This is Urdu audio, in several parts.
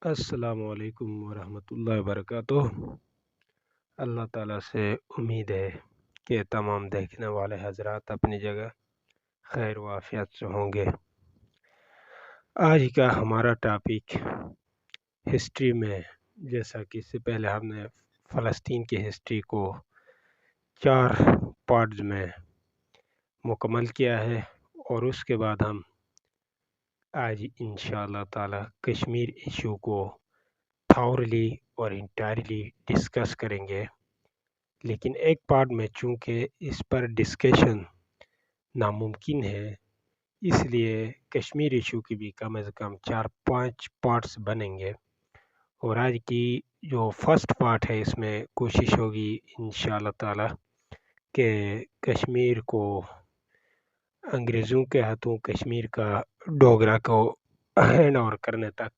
السلام علیکم ورحمۃ اللہ وبرکاتہ۔ اللہ تعالیٰ سے امید ہے کہ تمام دیکھنے والے حضرات اپنی جگہ خیر و عافیت سے ہوں گے۔ آج کا ہمارا ٹاپک ہسٹری میں، جیسا کہ اس سے پہلے ہم نے فلسطین کی ہسٹری کو 4 پارٹس میں مکمل کیا ہے، اور اس کے بعد ہم آج انشاءاللہ تعالی کشمیر ایشو کو تھورلی اور انٹائرلی ڈسکس کریں گے۔ لیکن ایک پارٹ میں چونکہ اس پر ڈسکشن ناممکن ہے، اس لیے کشمیر ایشو کی بھی کم از کم 4-5 پارٹس بنیں گے، اور آج کی جو فرسٹ پارٹ ہے اس میں کوشش ہوگی انشاءاللہ تعالی کہ کشمیر کو انگریزوں کے ہاتھوں کشمیر کا ڈوگرا کو ہینڈ اوور کرنے تک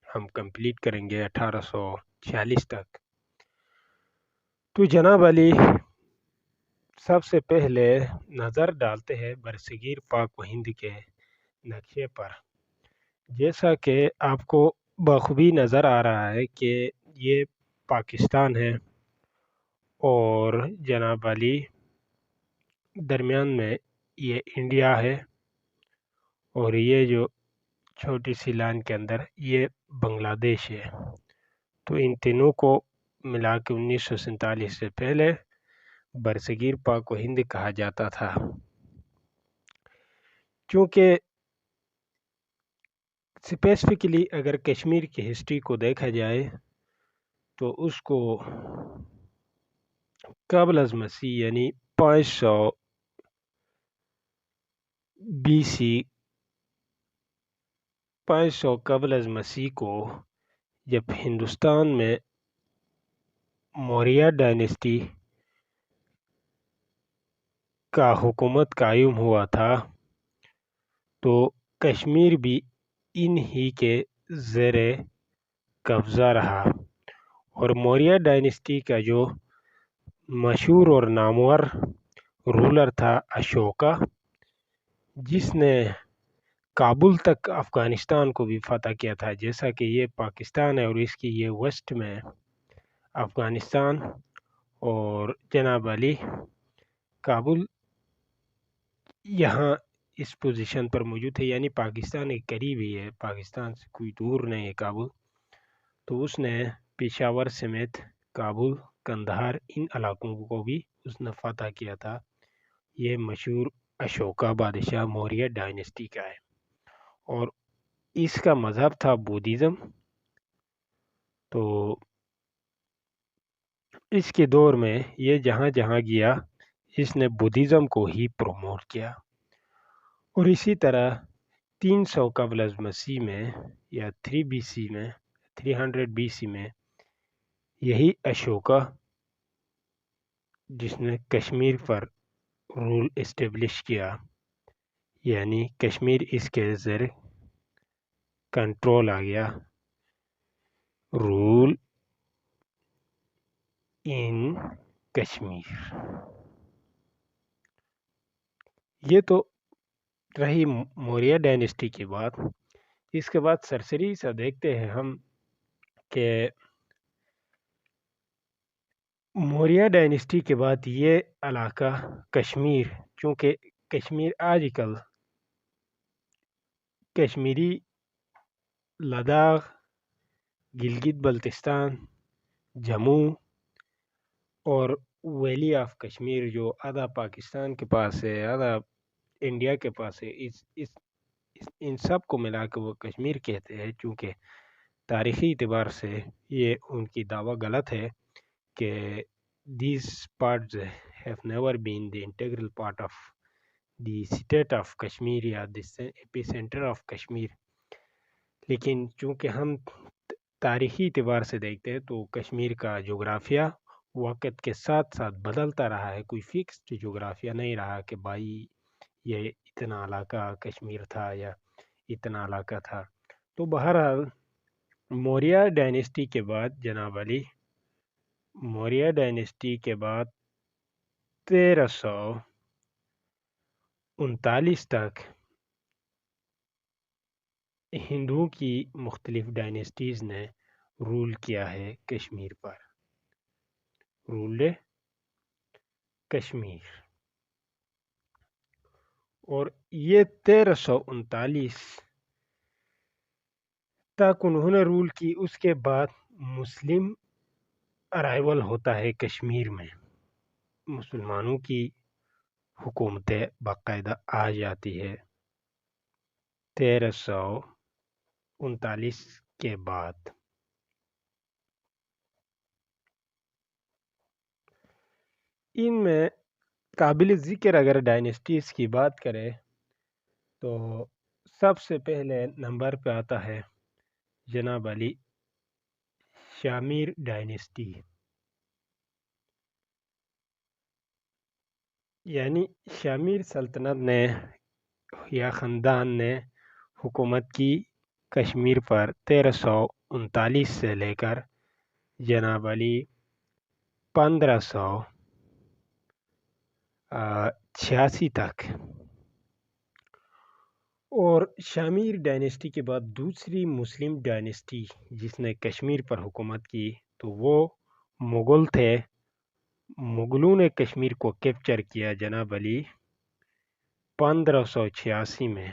ہم کمپلیٹ کریں گے 1846 تک۔ تو جناب علی، سب سے پہلے نظر ڈالتے ہیں برصغیر پاک و ہند کے نقشے پر۔ جیسا کہ آپ کو بخوبی نظر آ رہا ہے کہ یہ پاکستان ہے، اور جناب علی درمیان میں یہ انڈیا ہے، اور یہ جو چھوٹی سی لائن کے اندر یہ بنگلہ دیش ہے۔ تو ان تینوں کو ملا کے 1947 سے پہلے برصغیر پاک و ہند کہا جاتا تھا۔ چونکہ اسپیسیفکلی اگر کشمیر کی ہسٹری کو دیکھا جائے تو اس کو قبل از مسیح یعنی 500 قبل از مسیح کو جب ہندوستان میں موریہ ڈائنیسٹی کا حکومت قائم ہوا تھا، تو کشمیر بھی ان ہی کے زیر قبضہ رہا، اور موریہ ڈائنیسٹی کا جو مشہور اور نامور رولر تھا اشوکا، جس نے کابل تک افغانستان کو بھی فتح کیا تھا۔ جیسا کہ یہ پاکستان ہے اور اس کی یہ ویسٹ میں افغانستان، اور جناب علی کابل یہاں اس پوزیشن پر موجود ہے، یعنی پاکستان کے قریب ہی ہے، پاکستان سے کوئی دور نہیں ہے کابل۔ تو اس نے پشاور سمیت کابل، قندھار، ان علاقوں کو بھی اس نے فتح کیا تھا۔ یہ مشہور اشوکا بادشاہ موریہ ڈائنیسٹی کا ہے، اور اس کا مذہب تھا بودھزم۔ تو اس کے دور میں یہ جہاں جہاں گیا اس نے بدھزم کو ہی پروموٹ کیا، اور اسی طرح 300 قبل از مسیح میں یا 300 بی سی میں یہی اشوکا جس نے کشمیر پر رول اسٹیبلش کیا، یعنی کشمیر اس کے زیر کنٹرول آ گیا، رول ان کشمیر۔ یہ تو رہی موریہ ڈائنیسٹی کی بات۔ اس کے بعد سرسری سا دیکھتے ہیں ہم کہ موریہ ڈائنیسٹی کے بعد یہ علاقہ کشمیر، چونکہ کشمیر آج کل کشمیری لداخ، گلگت بلتستان، جموں اور ویلی آف کشمیر جو آدھا پاکستان کے پاس ہے آدھا انڈیا کے پاس ہے، ان سب کو ملا کے وہ کشمیر کہتے ہیں۔ چونکہ تاریخی اعتبار سے یہ ان کی دعویٰ غلط ہے کہ these parts have never been the integral part of the state of Kashmir یا the epicenter of کشمیر۔ لیکن چونکہ ہم تاریخی اعتبار سے دیکھتے ہیں تو کشمیر کا جغرافیہ وقت کے ساتھ ساتھ بدلتا رہا ہے، کوئی فکسڈ جغرافیہ نہیں رہا کہ بھائی یہ اتنا علاقہ کشمیر تھا یا اتنا علاقہ تھا۔ تو بہرحال موریہ ڈائنیسٹی کے بعد جناب علی، موریہ ڈائنیسٹی کے بعد 1339 تک ہندوؤں کی مختلف ڈائنیسٹیز نے رول کیا ہے کشمیر پر. رول کشمیر. اور یہ 1339 تک انہوں نے رول کی. اس کے بعد مسلم ارائیول ہوتا ہے کشمیر میں. مسلمانوں کی حکومتیں باقاعدہ آ جاتی ہے 1339 کے بعد. ان میں قابل ذکر اگر ڈائنیسٹیز کی بات کریں تو سب سے پہلے نمبر پہ آتا ہے جناب علی شامیر ڈائنیسٹی. یعنی شامیر سلطنت نے یا خاندان نے حکومت کی کشمیر پر 1339 سے لے کر جناب علی 1586 تک. اور شامیر ڈائنیسٹی کے بعد دوسری مسلم ڈائنیسٹی جس نے کشمیر پر حکومت کی تو وہ مغل تھے. مغلوں نے کشمیر کو کیپچر کیا جناب علی 1586 میں.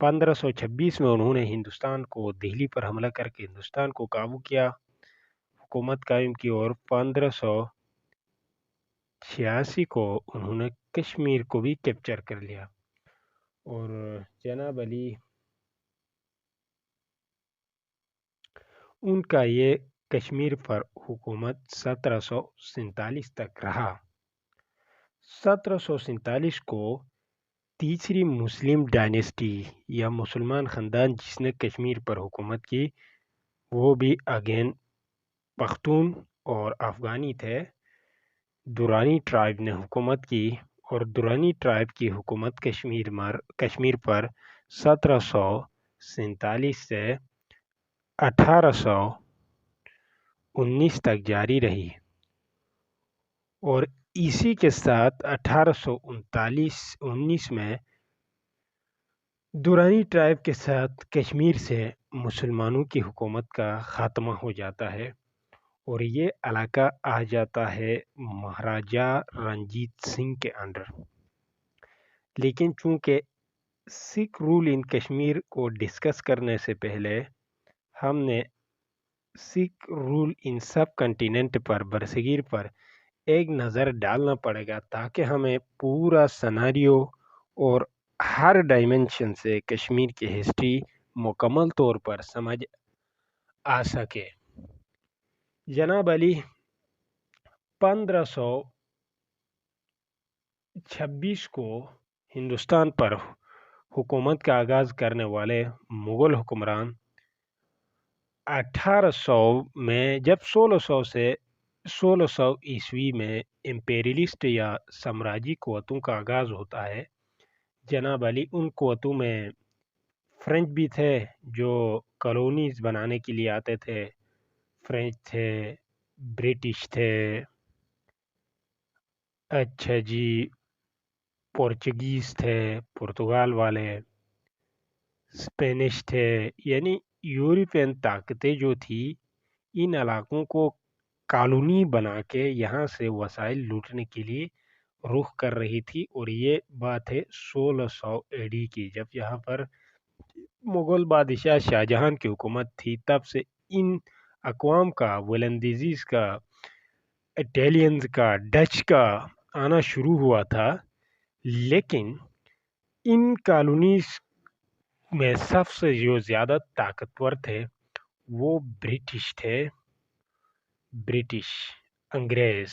1526 میں انہوں نے ہندوستان کو دہلی پر حملہ کر کے ہندوستان کو قابو کیا، حکومت قائم کی، اور 1586 کو انہوں نے کشمیر کو بھی کیپچر کر لیا. اور جناب علی ان کا یہ کشمیر پر حکومت 1747 تک رہا. 1747 کو تیسری مسلم ڈائنیسٹی یا مسلمان خاندان جس نے کشمیر پر حکومت کی وہ بھی اگین پختون اور افغانی تھے. درانی ٹرائب نے حکومت کی اور درانی ٹرائب کی حکومت کشمیر پر 1747 سے 1819 تک جاری رہی. اور اسی کے ساتھ 1819 میں درانی ٹرائب کے ساتھ کشمیر سے مسلمانوں کی حکومت کا خاتمہ ہو جاتا ہے اور یہ علاقہ آ جاتا ہے مہاراجہ رنجیت سنگھ کے انڈر. لیکن چونکہ سکھ رول ان کشمیر کو ڈسکس کرنے سے پہلے ہم نے سکھ رول ان سب کنٹیننٹ پر برصغیر پر ایک نظر ڈالنا پڑے گا تاکہ ہمیں پورا سناریو اور ہر ڈائمنشن سے کشمیر کی ہسٹری مکمل طور پر سمجھ آ سکے. جناب علی 1526 کو ہندوستان پر حکومت کا آغاز کرنے والے مغل حکمران 1800 میں جب 1600 عیسوی میں امپیریلسٹ یا سامراجی قوتوں کا آغاز ہوتا ہے. جناب علی ان قوتوں میں فرینچ بھی تھے جو کالونیز بنانے کے لیے آتے تھے. فرینچ تھے، برٹش تھے، اچھا جی پورچگیز تھے، پرتگال والے، اسپینش تھے. یعنی یورپین طاقتیں جو تھی ان علاقوں کو کالونی بنا کے یہاں سے وسائل لوٹنے کے لیے رخ کر رہی تھی. اور یہ بات ہے 1600 AD کی جب یہاں پر مغل بادشاہ شاہجہان کی حکومت تھی. تب سے ان اقوام کا، ولندیزیز کا، اٹیلینز کا، ڈچ کا آنا شروع ہوا تھا. لیکن ان کالونیز میں سب سے جو زیادہ طاقتور تھے وہ برٹش تھے. برٹش انگریز،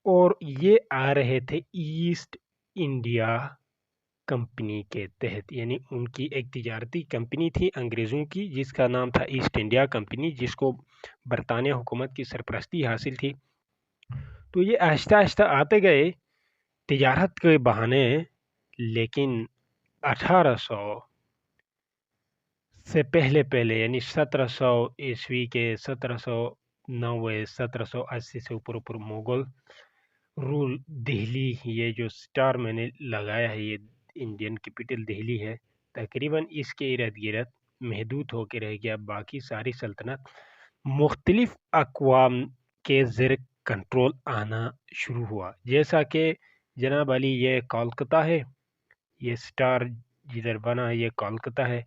اور یہ آ رہے تھے ایسٹ انڈیا کمپنی کے تحت. یعنی ان کی ایک تجارتی کمپنی تھی انگریزوں کی جس کا نام تھا ایسٹ انڈیا کمپنی، جس کو برطانیہ حکومت کی سرپرستی حاصل تھی. تو یہ آہستہ آہستہ آتے گئے تجارت کے بہانے. لیکن 1800 سے پہلے یعنی 1700 عیسوی کے 1790 1780 سے اوپر مغل رول دہلی، یہ جو سٹار میں نے لگایا ہے یہ انڈین کیپٹل دہلی ہے، تقریباً اس کے ارد گرد محدود ہو کے رہ گیا۔ باقی ساری سلطنت مختلف اقوام کے زیر کنٹرول آنا شروع ہوا، جیسا کہ جناب علی یہ کولکتہ ہے، یہ سٹار جدھر بنا یہ کولکتہ ہے،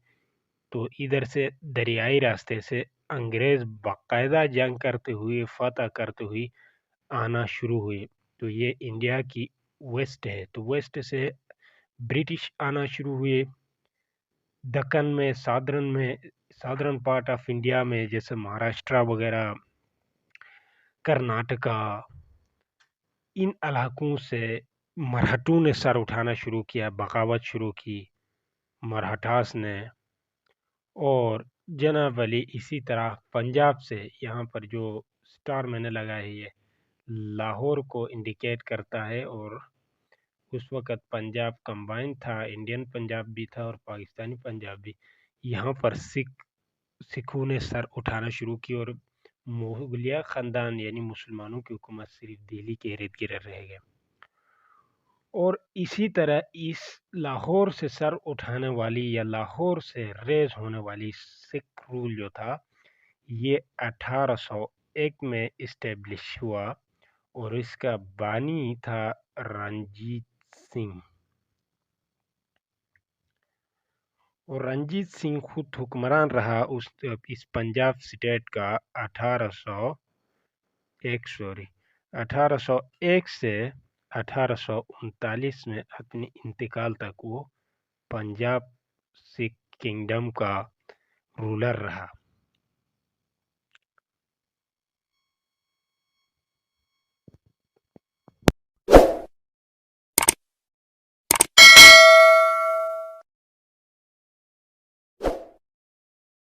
تو ادھر سے دریائی راستے سے انگریز باقاعدہ جنگ کرتے ہوئے فتح کرتے ہوئے آنا شروع ہوئے، تو یہ انڈیا کی ویسٹ ہے، تو ویسٹ سے برٹش آنا شروع ہوئے، دکن میں سادرن پارٹ آف انڈیا میں جیسے مہاراشٹرا وغیرہ، کرناٹکا، ان علاقوں سے مرہٹوں نے سر اٹھانا شروع کیا، بغاوت شروع کی مرہٹاس نے۔ اور جناب علی اسی طرح پنجاب سے، یہاں پر جو سٹار میں نے لگا ہے یہ لاہور کو انڈیکیٹ کرتا ہے، اور اس وقت پنجاب کمبائن تھا، انڈین پنجاب بھی تھا اور پاکستانی پنجاب بھی۔ یہاں پر سکھوں نے سر اٹھانا شروع کی اور مغلیہ خاندان یعنی مسلمانوں کی حکومت صرف دہلی کے ارد گرد رہ گیا۔ اور اسی طرح اس لاہور سے سر اٹھانے والی یا لاہور سے ریز ہونے والی سکھ رول جو تھا، یہ 1801 میں اسٹیبلش ہوا، اور اس کا بانی تھا رنجیت سنگھ، اور رنجیت سنگھ خود حکمران رہا اس پنجاب سٹیٹ کا 1801 سے 1839 میں اپنے انتقال تک وہ پنجاب سکھ کنگڈم کا رولر رہا۔